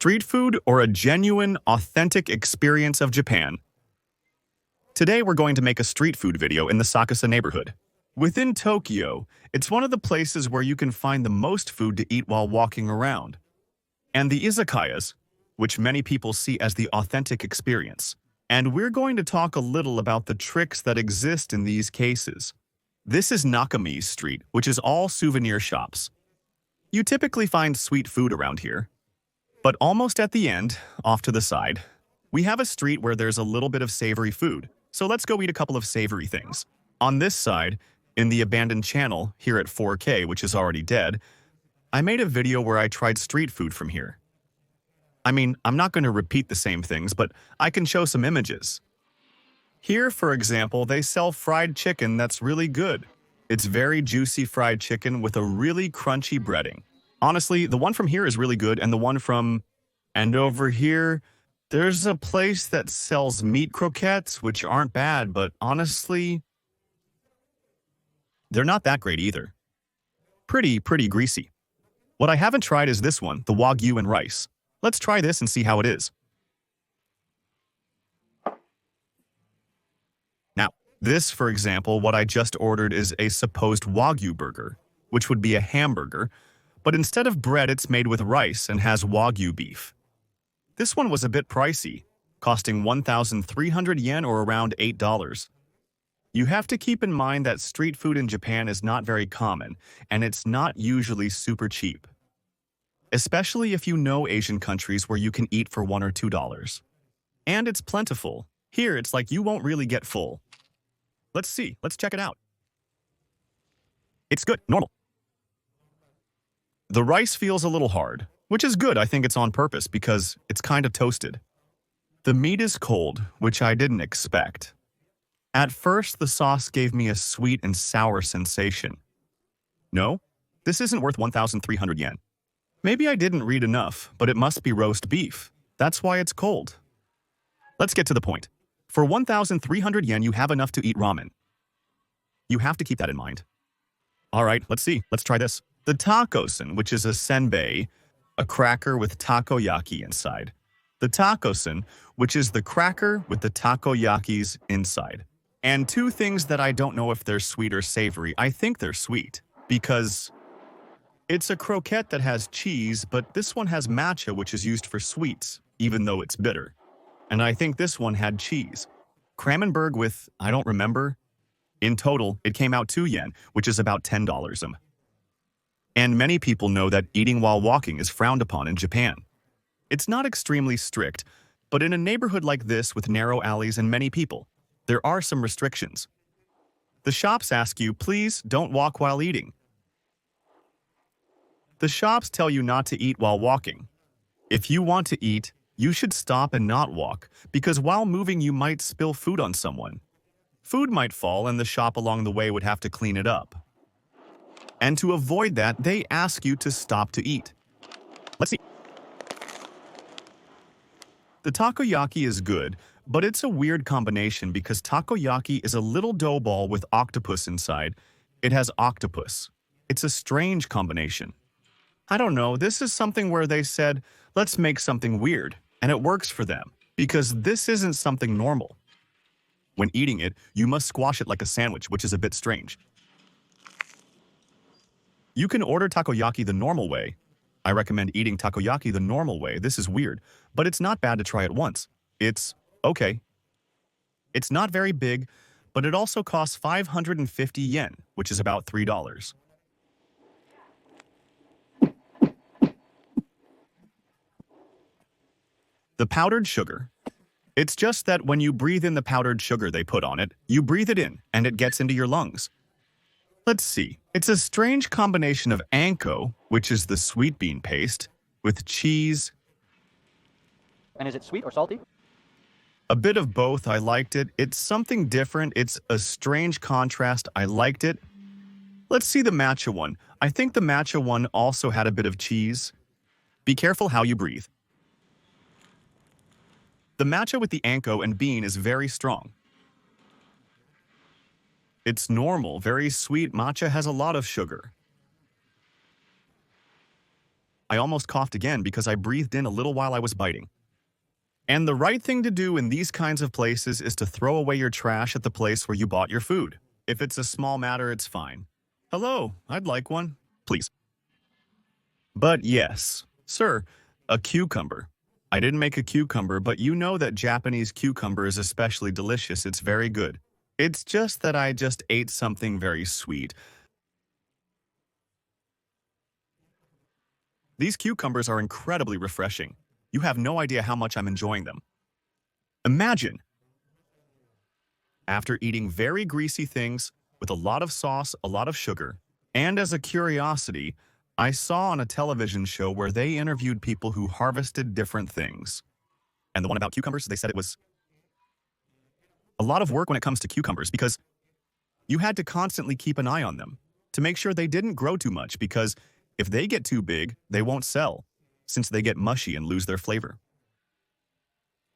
Street food or a genuine, authentic experience of Japan? Today we're going to make a street food video in the Sakusa neighborhood. Within Tokyo, it's one of the places where you can find the most food to eat while walking around. And the izakayas, which many people see as the authentic experience. And we're going to talk a little about the tricks that exist in these cases. This is Nakami's Street, which is all souvenir shops. You typically find sweet food around here. But almost at the end, off to the side, we have a street where there's a little bit of savory food. So let's go eat a couple of savory things. On this side, in the abandoned channel, here at 4K, which is already dead, I made a video where I tried street food from here. I mean, I'm not going to repeat the same things, but I can show some images. Here, for example, they sell fried chicken that's really good. It's very juicy fried chicken with a really crunchy breading. Honestly, the one from here is really good, and the one from... And over here, there's a place that sells meat croquettes, which aren't bad, but honestly, they're not that great either. Pretty greasy. What I haven't tried is this one, the Wagyu and rice. Let's try this and see how it is. Now, this, for example, what I just ordered is a supposed Wagyu burger, which would be a hamburger, but instead of bread, it's made with rice and has Wagyu beef. This one was a bit pricey, costing 1,300 yen or around $8. You have to keep in mind that street food in Japan is not very common, and it's not usually super cheap. Especially if you know Asian countries where you can eat for $1 or $2. And it's plentiful. Here, it's like you won't really get full. Let's see. Let's check it out. It's good. Normal. The rice feels a little hard, which is good. I think it's on purpose because it's kind of toasted. The meat is cold, which I didn't expect. At first, the sauce gave me a sweet and sour sensation. No, this isn't worth 1,300 yen. Maybe I didn't read enough, but it must be roast beef. That's why it's cold. Let's get to the point. For 1,300 yen, you have enough to eat ramen. You have to keep that in mind. All right, let's see. Let's try this. The takosen, which is a senbei, a cracker with takoyaki inside. The takosen, which is the cracker with the takoyakis inside. And two things that I don't know if they're sweet or savory. I think they're sweet because it's a croquette that has cheese, but this one has matcha, which is used for sweets, even though it's bitter. And I think this one had cheese. Kramenberg with, I don't remember. In total, it came out 2 yen, which is about $10. And many people know that eating while walking is frowned upon in Japan. It's not extremely strict, but in a neighborhood like this with narrow alleys and many people, there are some restrictions. The shops ask you, please don't walk while eating. The shops tell you not to eat while walking. If you want to eat, you should stop and not walk, because while moving you might spill food on someone. Food might fall and the shop along the way would have to clean it up. And to avoid that, they ask you to stop to eat. Let's see. The takoyaki is good, but it's a weird combination because takoyaki is a little dough ball with octopus inside. It has octopus. It's a strange combination. I don't know, this is something where they said, let's make something weird, and it works for them, because this isn't something normal. When eating it, you must squash it like a sandwich, which is a bit strange. You can order takoyaki the normal way. I recommend eating takoyaki the normal way. This is weird, but it's not bad to try it once. It's okay. It's not very big, but it also costs 550 yen, which is about $3. The powdered sugar. It's just that when you breathe in the powdered sugar they put on it, you breathe it in and it gets into your lungs. Let's see. It's a strange combination of anko, which is the sweet bean paste, with cheese. And is it sweet or salty? A bit of both. I liked it. It's something different. It's a strange contrast. I liked it. Let's see the matcha one. I think the matcha one also had a bit of cheese. Be careful how you breathe. The matcha with the anko and bean is very strong. It's normal, very sweet. Matcha has a lot of sugar. I almost coughed again because I breathed in a little while I was biting. And the right thing to do in these kinds of places is to throw away your trash at the place where you bought your food. If it's a small matter, it's fine. Hello, I'd like one. Please. But yes, sir, a cucumber. I didn't make a cucumber, but you know that Japanese cucumber is especially delicious. It's very good. It's just that I just ate something very sweet. These cucumbers are incredibly refreshing. You have no idea how much I'm enjoying them. Imagine, after eating very greasy things with a lot of sauce, a lot of sugar, and as a curiosity, I saw on a television show where they interviewed people who harvested different things. And the one about cucumbers, they said it was a lot of work when it comes to cucumbers because you had to constantly keep an eye on them to make sure they didn't grow too much because if they get too big, they won't sell since they get mushy and lose their flavor.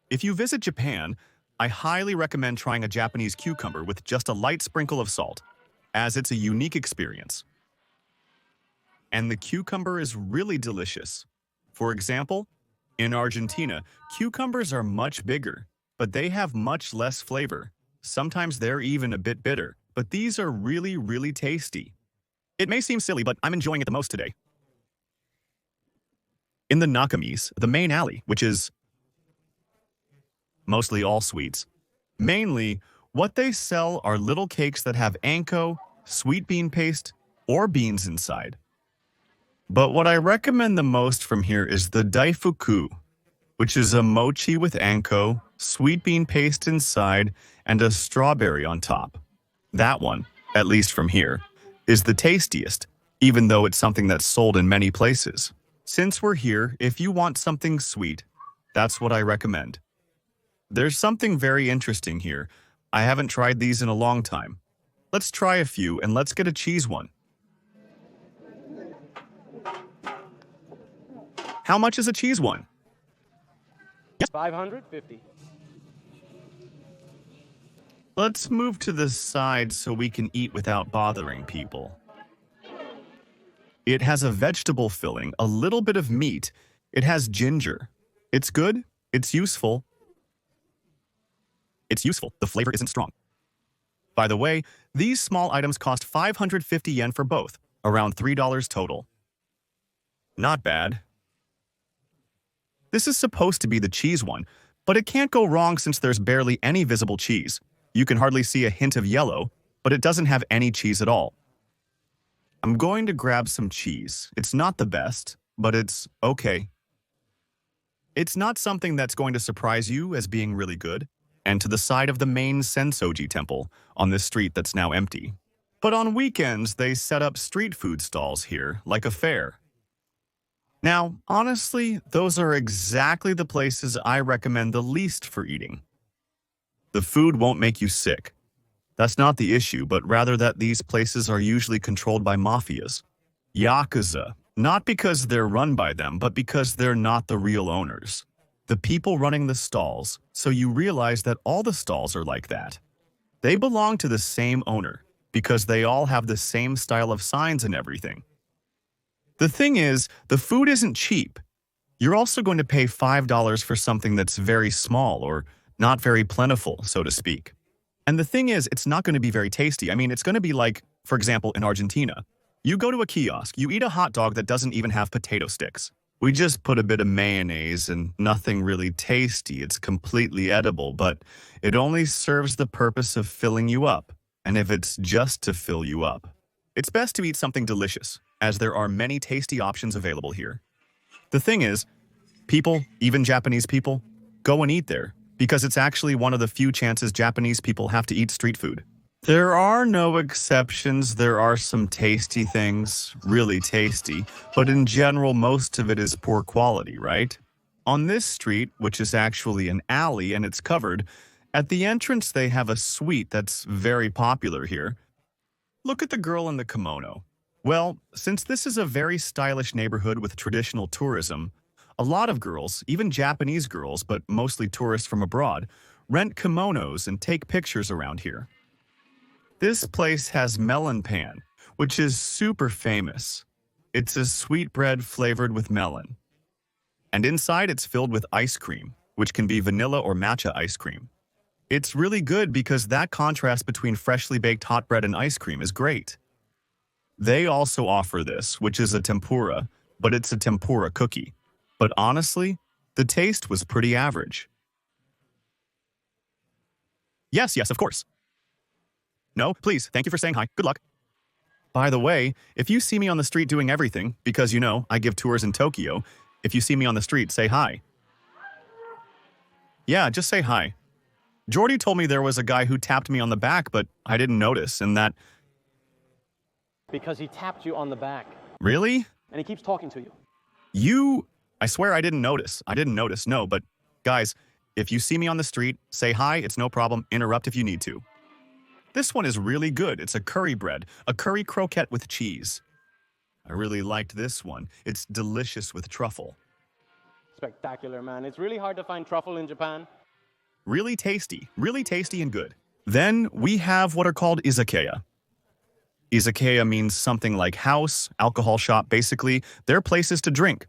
If you visit Japan, I highly recommend trying a Japanese cucumber with just a light sprinkle of salt, as it's a unique experience. And the cucumber is really delicious. For example, in Argentina, cucumbers are much bigger, but they have much less flavor. Sometimes they're even a bit bitter, but these are really, really tasty. It may seem silly, but I'm enjoying it the most today. In the Nakamis, the main alley, which is mostly all sweets, mainly what they sell are little cakes that have anko, sweet bean paste, or beans inside. But what I recommend the most from here is the daifuku, which is a mochi with anko, sweet bean paste inside, and a strawberry on top. That one, at least from here, is the tastiest, even though it's something that's sold in many places. Since we're here, if you want something sweet, that's what I recommend. There's something very interesting here. I haven't tried these in a long time. Let's try a few and let's get a cheese one. How much is a cheese one? 550. Let's move to the side so we can eat without bothering people. It has a vegetable filling, a little bit of meat. It has ginger. It's good. It's useful. It's useful. The flavor isn't strong. By the way, these small items cost 550 yen for both, around $3 total. Not bad. This is supposed to be the cheese one, but it can't go wrong since there's barely any visible cheese. You can hardly see a hint of yellow, but it doesn't have any cheese at all. I'm going to grab some cheese. It's not the best, but it's okay. It's not something that's going to surprise you as being really good. And to the side of the main Sensoji temple on this street that's now empty. But on weekends, they set up street food stalls here, like a fair. Now, honestly, those are exactly the places I recommend the least for eating. The food won't make you sick. That's not the issue, but rather that these places are usually controlled by mafias. Yakuza, not because they're run by them, but because they're not the real owners. The people running the stalls, so you realize that all the stalls are like that. They belong to the same owner, because they all have the same style of signs and everything. The thing is, the food isn't cheap. You're also going to pay $5 for something that's very small or not very plentiful, so to speak. And the thing is, it's not going to be very tasty. I mean, it's going to be like, for example, in Argentina. You go to a kiosk, you eat a hot dog that doesn't even have potato sticks. We just put a bit of mayonnaise and nothing really tasty. It's completely edible, but it only serves the purpose of filling you up. And if it's just to fill you up, it's best to eat something delicious, as there are many tasty options available here. The thing is, people, even Japanese people, go and eat there, because it's actually one of the few chances Japanese people have to eat street food. There are no exceptions. There are some tasty things, really tasty, but in general, most of it is poor quality, right? On this street, which is actually an alley and it's covered, at the entrance they have a sweet that's very popular here. Look at the girl in the kimono. Well, since this is a very stylish neighborhood with traditional tourism, a lot of girls, even Japanese girls, but mostly tourists from abroad, rent kimonos and take pictures around here. This place has melon pan, which is super famous. It's a sweet bread flavored with melon. And inside it's filled with ice cream, which can be vanilla or matcha ice cream. It's really good because that contrast between freshly baked hot bread and ice cream is great. They also offer this, which is a tempura, but it's a tempura cookie. But honestly, the taste was pretty average. Yes, yes, of course. No, please, thank you for saying hi. Good luck. By the way, if you see me on the street doing everything, because you know, I give tours in Tokyo, if you see me on the street, say hi. Yeah, just say hi. Jordy told me there was a guy who tapped me on the back, but I didn't notice, and that... Because he tapped you on the back. Really? And he keeps talking to you. You... I swear I didn't notice. I didn't notice, no, but guys, if you see me on the street, say hi, it's no problem, interrupt if you need to. This one is really good. It's a curry bread, a curry croquette with cheese. I really liked this one. It's delicious with truffle. Spectacular, man. It's really hard to find truffle in Japan. Really tasty and good. Then we have what are called Izakaya. Izakaya means something like house, alcohol shop, basically. They're places to drink.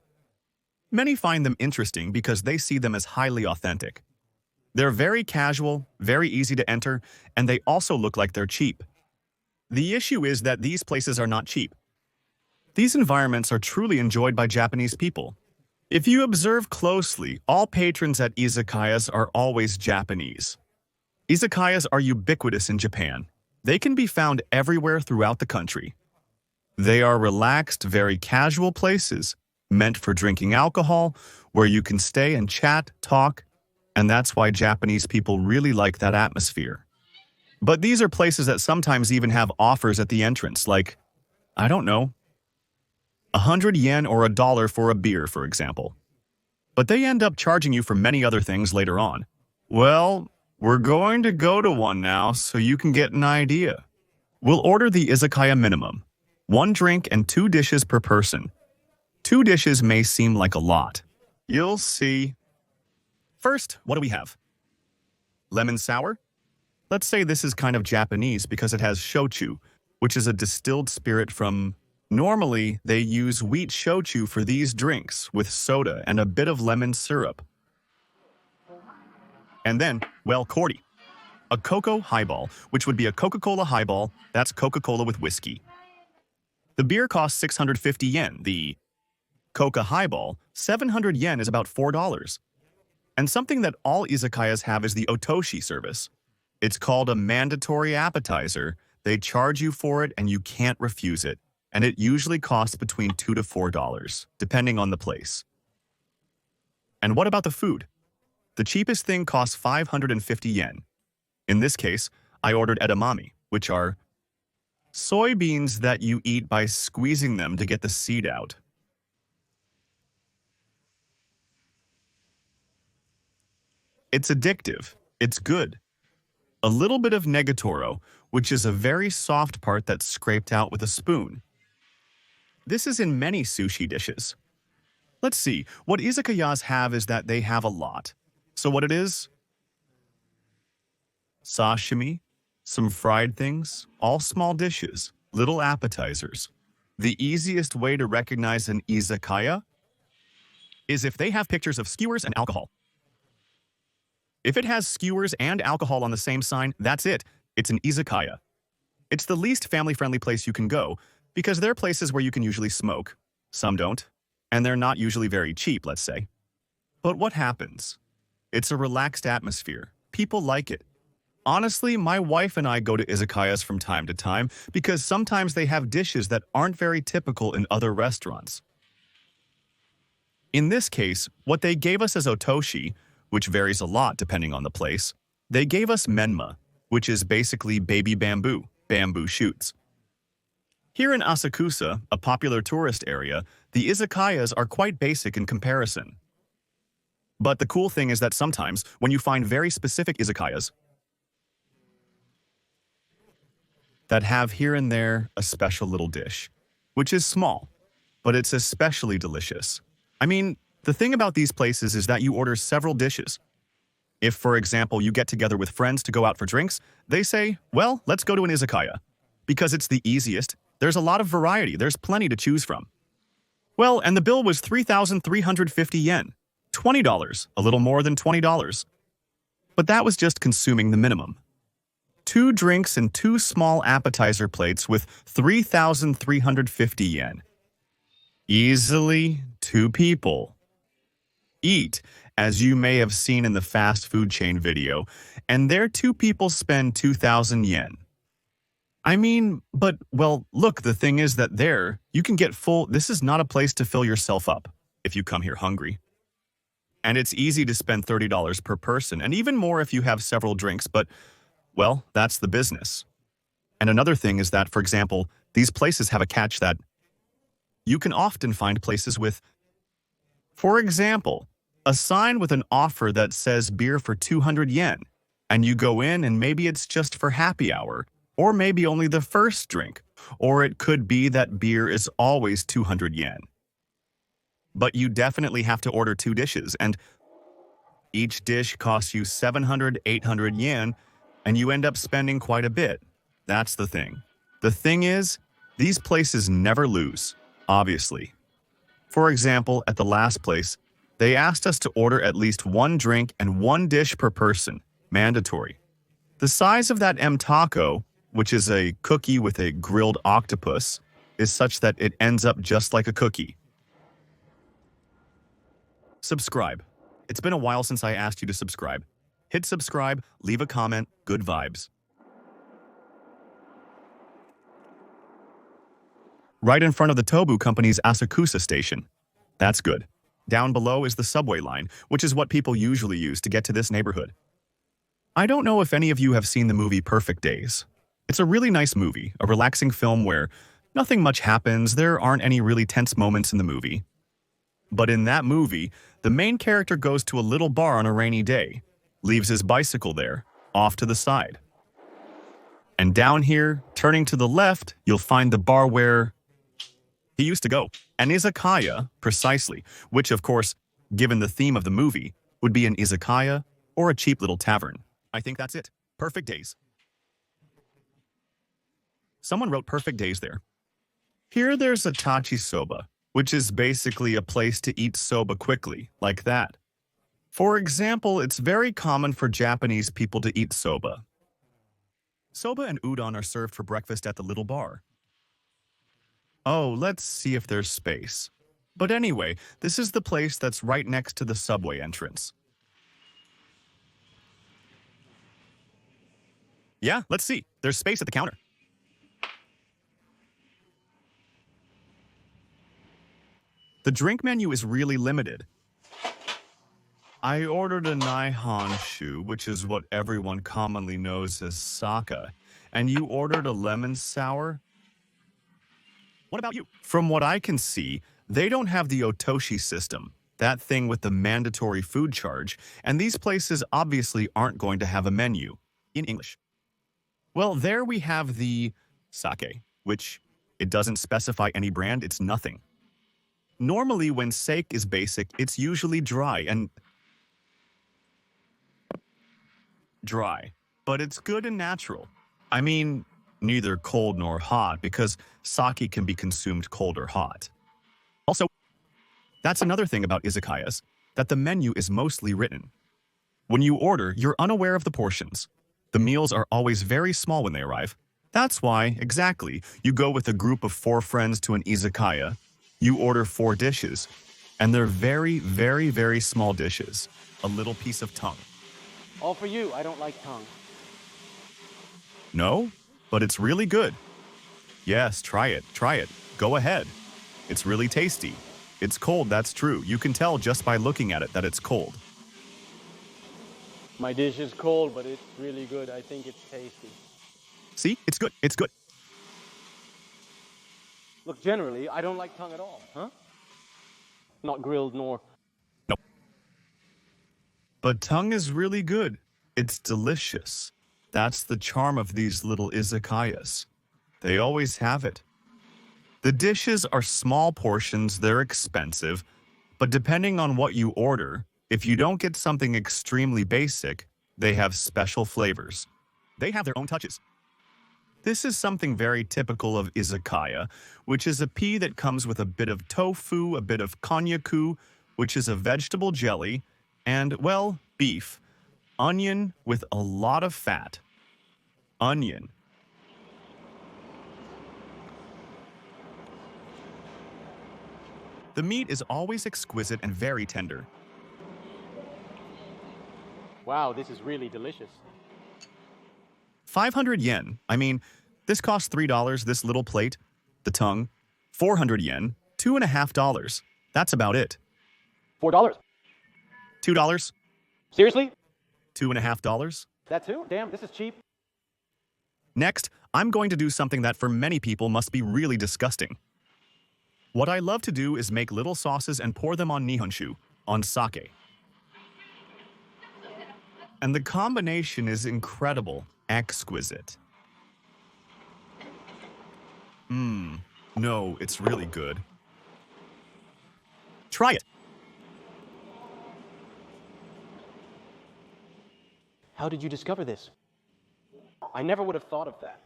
Many find them interesting because they see them as highly authentic. They're very casual, very easy to enter, and they also look like they're cheap. The issue is that these places are not cheap. These environments are truly enjoyed by Japanese people. If you observe closely, all patrons at izakayas are always Japanese. Izakayas are ubiquitous in Japan. They can be found everywhere throughout the country. They are relaxed, very casual places, meant for drinking alcohol, where you can stay and chat, talk, and that's why Japanese people really like that atmosphere. But these are places that sometimes even have offers at the entrance, like, I don't know, 100 yen or $1 for a beer, for example. But they end up charging you for many other things later on. Well, we're going to go to one now so you can get an idea. We'll order the izakaya minimum, 1 drink and 2 dishes per person. 2 dishes may seem like a lot. You'll see. First, what do we have? Lemon sour? Let's say this is kind of Japanese because it has shochu, which is a distilled spirit from... Normally, they use wheat shochu for these drinks with soda and a bit of lemon syrup. And then, well, cordy. A cocoa highball, which would be a Coca-Cola highball, that's Coca-Cola with whiskey. The beer costs 650 yen. The Coca highball, 700 yen is about $4. And something that all izakayas have is the otoshi service. It's called a mandatory appetizer. They charge you for it and you can't refuse it. And it usually costs between $2 to $4, depending on the place. And what about the food? The cheapest thing costs 550 yen. In this case, I ordered edamame, which are soybeans that you eat by squeezing them to get the seed out. It's addictive. It's good. A little bit of negatoro, which is a very soft part that's scraped out with a spoon. This is in many sushi dishes. Let's see, what izakayas have is that they have a lot. So what it is? Sashimi, some fried things, all small dishes, little appetizers. The easiest way to recognize an izakaya is if they have pictures of skewers and alcohol. If it has skewers and alcohol on the same sign, that's it. It's an izakaya. It's the least family-friendly place you can go because they're places where you can usually smoke. Some don't. And they're not usually very cheap, let's say. But what happens? It's a relaxed atmosphere. People like it. Honestly, my wife and I go to izakayas from time to time because sometimes they have dishes that aren't very typical in other restaurants. In this case, what they gave us as otoshi, which varies a lot depending on the place, they gave us menma, which is basically baby bamboo shoots. Here in Asakusa, a popular tourist area, the izakayas are quite basic in comparison. But the cool thing is that sometimes, when you find very specific izakayas that have here and there a special little dish, which is small, but it's especially delicious. I mean, the thing about these places is that you order several dishes. If, for example, you get together with friends to go out for drinks, they say, well, let's go to an izakaya. Because it's the easiest, there's a lot of variety, there's plenty to choose from. Well, and the bill was 3,350 yen. $20, a little more than $20. But that was just consuming the minimum. 2 drinks and 2 small appetizer plates with 3,350 yen. Easily 2 people. Eat, as you may have seen in the fast food chain video, and there 2 people spend 2,000 yen. I mean, but, well, look, the thing is that there, you can get full. This is not a place to fill yourself up if you come here hungry. And it's easy to spend $30 per person, and even more if you have several drinks, but, well, that's the business. And another thing is that, for example, these places have a catch that you can often find places with, for example, a sign with an offer that says beer for 200 yen, and you go in and maybe it's just for happy hour, or maybe only the first drink, or it could be that beer is always 200 yen. But you definitely have to order 2 dishes, and each dish costs you 700, 800 yen, and you end up spending quite a bit. That's the thing. The thing is, these places never lose, obviously. For example, at the last place, they asked us to order at least 1 drink and 1 dish per person, mandatory. The size of that M taco, which is a cookie with a grilled octopus, is such that it ends up just like a cookie. Subscribe. It's been a while since I asked you to subscribe. Hit subscribe, leave a comment, good vibes. Right in front of the Tobu Company's Asakusa station. That's good. Down below is the subway line, which is what people usually use to get to this neighborhood. I don't know if any of you have seen the movie Perfect Days. It's a really nice movie, a relaxing film where nothing much happens, there aren't any really tense moments in the movie. But in that movie, the main character goes to a little bar on a rainy day, leaves his bicycle there, off to the side. And down here, turning to the left, you'll find the bar where he used to go, an izakaya, precisely, which of course, given the theme of the movie, would be an izakaya or a cheap little tavern. I think that's it. Perfect Days. Someone wrote Perfect Days there. Here there's a tachi soba, which is basically a place to eat soba quickly, like that. For example, it's very common for Japanese people to eat soba. Soba and udon are served for breakfast at the little bar. Oh, let's see if there's space. But anyway, this is the place that's right next to the subway entrance. Yeah, let's see. There's space at the counter. The drink menu is really limited. I ordered a Nihonshu, which is what everyone commonly knows as sake, and you ordered a lemon sour? What about you? From what I can see, they don't have the Otoshi system, that thing with the mandatory food charge, and these places obviously aren't going to have a menu in English. Well, there we have the sake, which it doesn't specify any brand, it's nothing. Normally, when sake is basic, it's usually dry, but it's good and natural. I mean, neither cold nor hot, because sake can be consumed cold or hot. Also, that's another thing about izakayas, that the menu is mostly written. When you order, you're unaware of the portions. The meals are always very small when they arrive. That's why, exactly, you go with a group of 4 friends to an izakaya, you order 4 dishes, and they're very, very, very small dishes. A little piece of tongue. All for you. I don't like tongue. No? But it's really good. Yes, try it. Go ahead. It's really tasty. It's cold, that's true. You can tell just by looking at it that it's cold. My dish is cold, but it's really good. I think it's tasty. See? It's good. It's good. Look, generally, I don't like tongue at all, huh? Not grilled nor... No. But tongue is really good. It's delicious. That's the charm of these little izakayas. They always have it. The dishes are small portions, they're expensive, but depending on what you order, if you don't get something extremely basic, they have special flavors. They have their own touches. This is something very typical of izakaya, which is a pea that comes with a bit of tofu, a bit of konyaku, which is a vegetable jelly, and, well, beef, onion with a lot of fat. Onion. The meat is always exquisite and very tender. Wow, this is really delicious. 500 yen. I mean, this costs $3, this little plate. The tongue. 400 yen. $2.50. That's about it. $4. $2. Seriously? $2.50. That too? Damn, this is cheap. Next, I'm going to do something that for many people must be really disgusting. What I love to do is make little sauces and pour them on nihonshu, on sake. And the combination is incredible, exquisite. No, it's really good. Try it. How did you discover this? I never would have thought of that.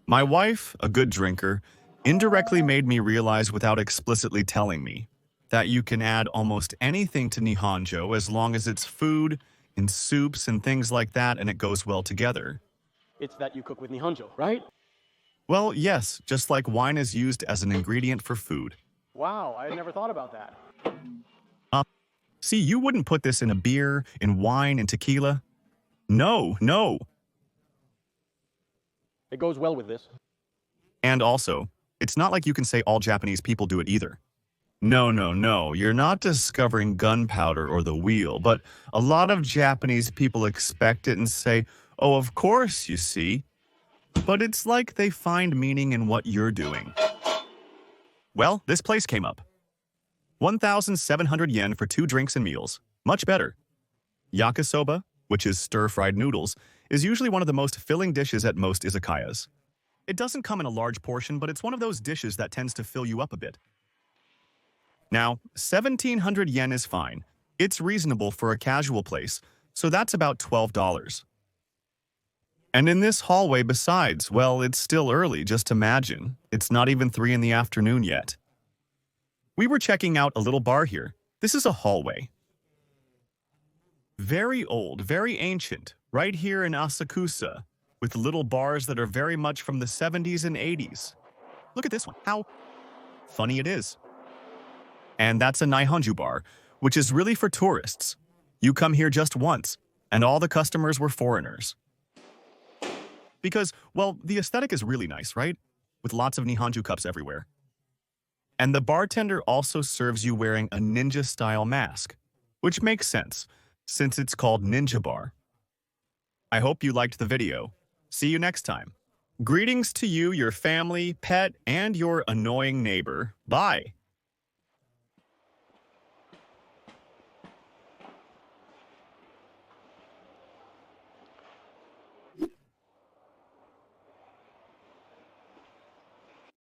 My wife, a good drinker, indirectly made me realize without explicitly telling me that you can add almost anything to Nihonjo as long as it's food, in soups and things like that, and it goes well together. It's that you cook with Nihonjo, right? Well, yes, just like wine is used as an ingredient for food. Wow, I had never thought about that. See, you wouldn't put this in a beer, in wine, in tequila. No, no. It goes well with this. And also, it's not like you can say all Japanese people do it either. No, no, no, you're not discovering gunpowder or the wheel, but a lot of Japanese people expect it and say, oh, of course, you see. But it's like they find meaning in what you're doing. Well, this place came up. 1,700 yen for 2 drinks and meals. Much better. Yakisoba, which is stir-fried noodles, is usually one of the most filling dishes at most izakayas. It doesn't come in a large portion, but it's one of those dishes that tends to fill you up a bit. Now, 1,700 yen is fine. It's reasonable for a casual place, so that's about $12. And in this hallway besides, well, it's still early, just imagine. It's not even 3 in the afternoon yet. We were checking out a little bar here. This is a hallway. Very old, very ancient, right here in Asakusa, with little bars that are very much from the 70s and 80s. Look at this one, how funny it is. And that's a Nihonju bar, which is really for tourists. You come here just once, and all the customers were foreigners. Because, well, the aesthetic is really nice, right? With lots of Nihonju cups everywhere. And the bartender also serves you wearing a ninja-style mask, which makes sense, since it's called Ninja Bar. I hope you liked the video. See you next time. Greetings to you, your family, pet, and your annoying neighbor. Bye.